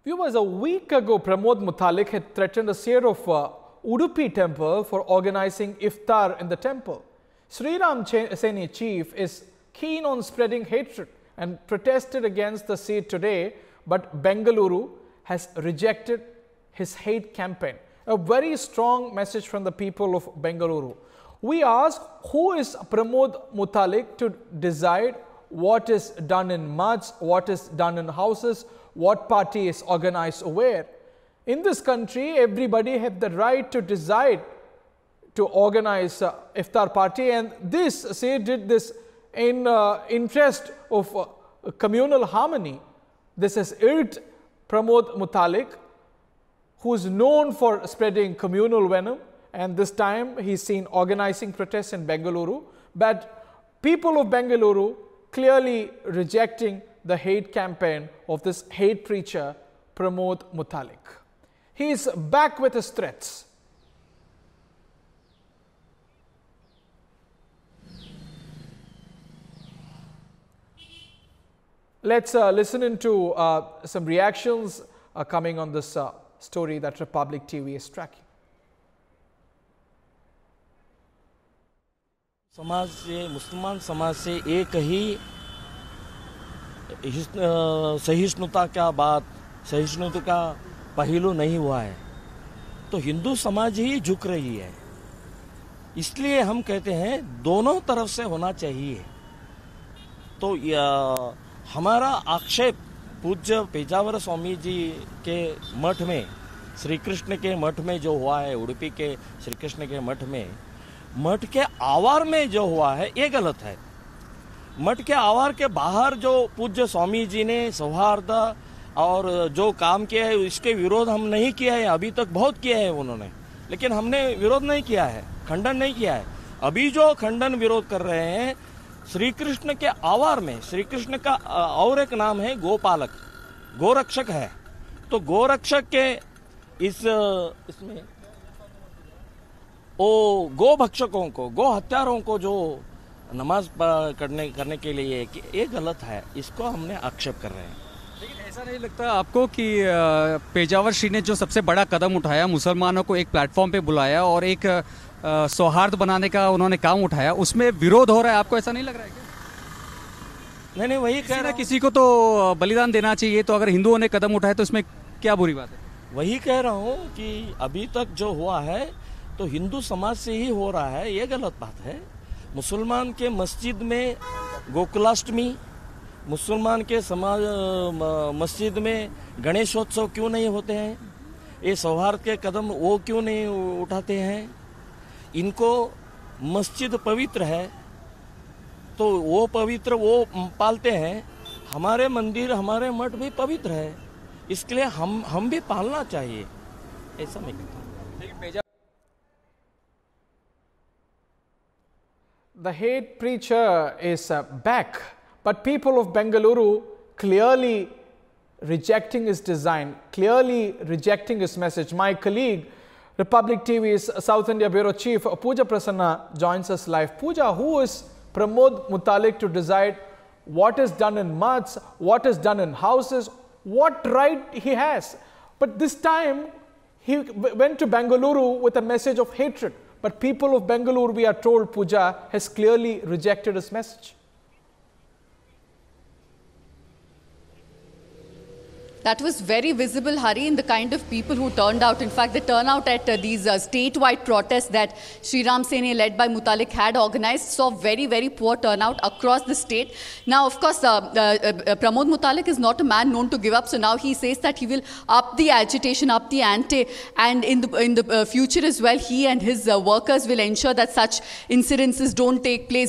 Viewers, a week ago, Pramod Mutalik had threatened a seer of Udupi temple for organizing iftar in the temple. Sri Ram Seni chief is keen on spreading hatred and protested against the seer today, but Bengaluru has rejected his hate campaign. A very strong message from the people of Bengaluru. We ask, who is Pramod Mutalik to decide what is done in masjids, what is done in houses, what party is organized where? In this country, everybody has the right to decide to organize iftar party, and this say did this in interest of communal harmony. This has irked Pramod Mutalik, who is known for spreading communal venom, and this time he's seen organizing protests in Bengaluru. But people of Bengaluru clearly rejecting the hate campaign of this hate preacher, Pramod Mutalik. He is back with his threats. Let's listen into some reactions coming on this story that Republic TV is tracking. समाज से, मुसलमान समाज से एक ही सहिष्णुता का बात, सहिष्णुता का पहलू नहीं हुआ है, तो हिंदू समाज ही झुक रही है। इसलिए हम कहते हैं दोनों तरफ से होना चाहिए। तो हमारा आक्षेप पूज्य पेजावर स्वामी जी के मठ में, श्री कृष्ण के मठ में जो हुआ है, उडुपी के श्री कृष्ण के मठ में, मठ के आवार में जो हुआ है ये गलत है। मठ के आवार के बाहर जो पूज्य स्वामी जी ने सौहार्द और जो काम किया है इसके विरोध हम नहीं किया है। अभी तक बहुत किया है उन्होंने, लेकिन हमने विरोध नहीं किया है, खंडन नहीं किया है। अभी जो खंडन विरोध कर रहे हैं श्री कृष्ण के आवार में, श्री कृष्ण का और एक नाम है गोपालक, गोरक्षक है। तो गोरक्षक के इसमें ओ गो भक्षकों को, गो हत्यारों को जो नमाज करने के लिए ये गलत है, इसको हमने आक्षेप कर रहे हैं। लेकिन ऐसा नहीं लगता आपको कि पेजावर श्री ने जो सबसे बड़ा कदम उठाया, मुसलमानों को एक प्लेटफॉर्म पे बुलाया और एक सौहार्द बनाने का उन्होंने काम उठाया, उसमें विरोध हो रहा है? आपको ऐसा नहीं लग रहा है क्या? नहीं, वही कह रहा हूं। किसी को तो बलिदान देना चाहिए, तो अगर हिंदुओं ने कदम उठाया तो इसमें क्या बुरी बात है? वही कह रहा हूँ कि अभी तक जो हुआ है तो हिंदू समाज से ही हो रहा है, ये गलत बात है। मुसलमान के मस्जिद में गोकुलाष्टमी, मुसलमान के समाज मस्जिद में गणेशोत्सव क्यों नहीं होते हैं? ये सौहार्द के कदम वो क्यों नहीं उठाते हैं? इनको मस्जिद पवित्र है तो वो पवित्र वो पालते हैं। हमारे मंदिर, हमारे मठ भी पवित्र है, इसके लिए हम भी पालना चाहिए, ऐसा मैं कहता हूँ। The hate preacher is back, but people of Bengaluru clearly rejecting his design, clearly rejecting his message. My colleague, Republic TV's South India Bureau Chief Pooja Prasanna joins us live. Pooja, who is Pramod Mutalik to decide what is done in masjids, what is done in houses, what right he has? But this time he went to Bengaluru with a message of hatred. But people of Bengaluru, we are told, Pooja, has clearly rejected his message. That was very visible, Hari, in the kind of people who turned out. In fact, the turnout at these statewide protests that Sri Ram Seni, led by Mutalik, had organized, saw very, very poor turnout across the state. Now, of course, Pramod Mutalik is not a man known to give up. So now he says that he will up the agitation, up the ante, and in the future as well, he and his workers will ensure that such incidences don't take place.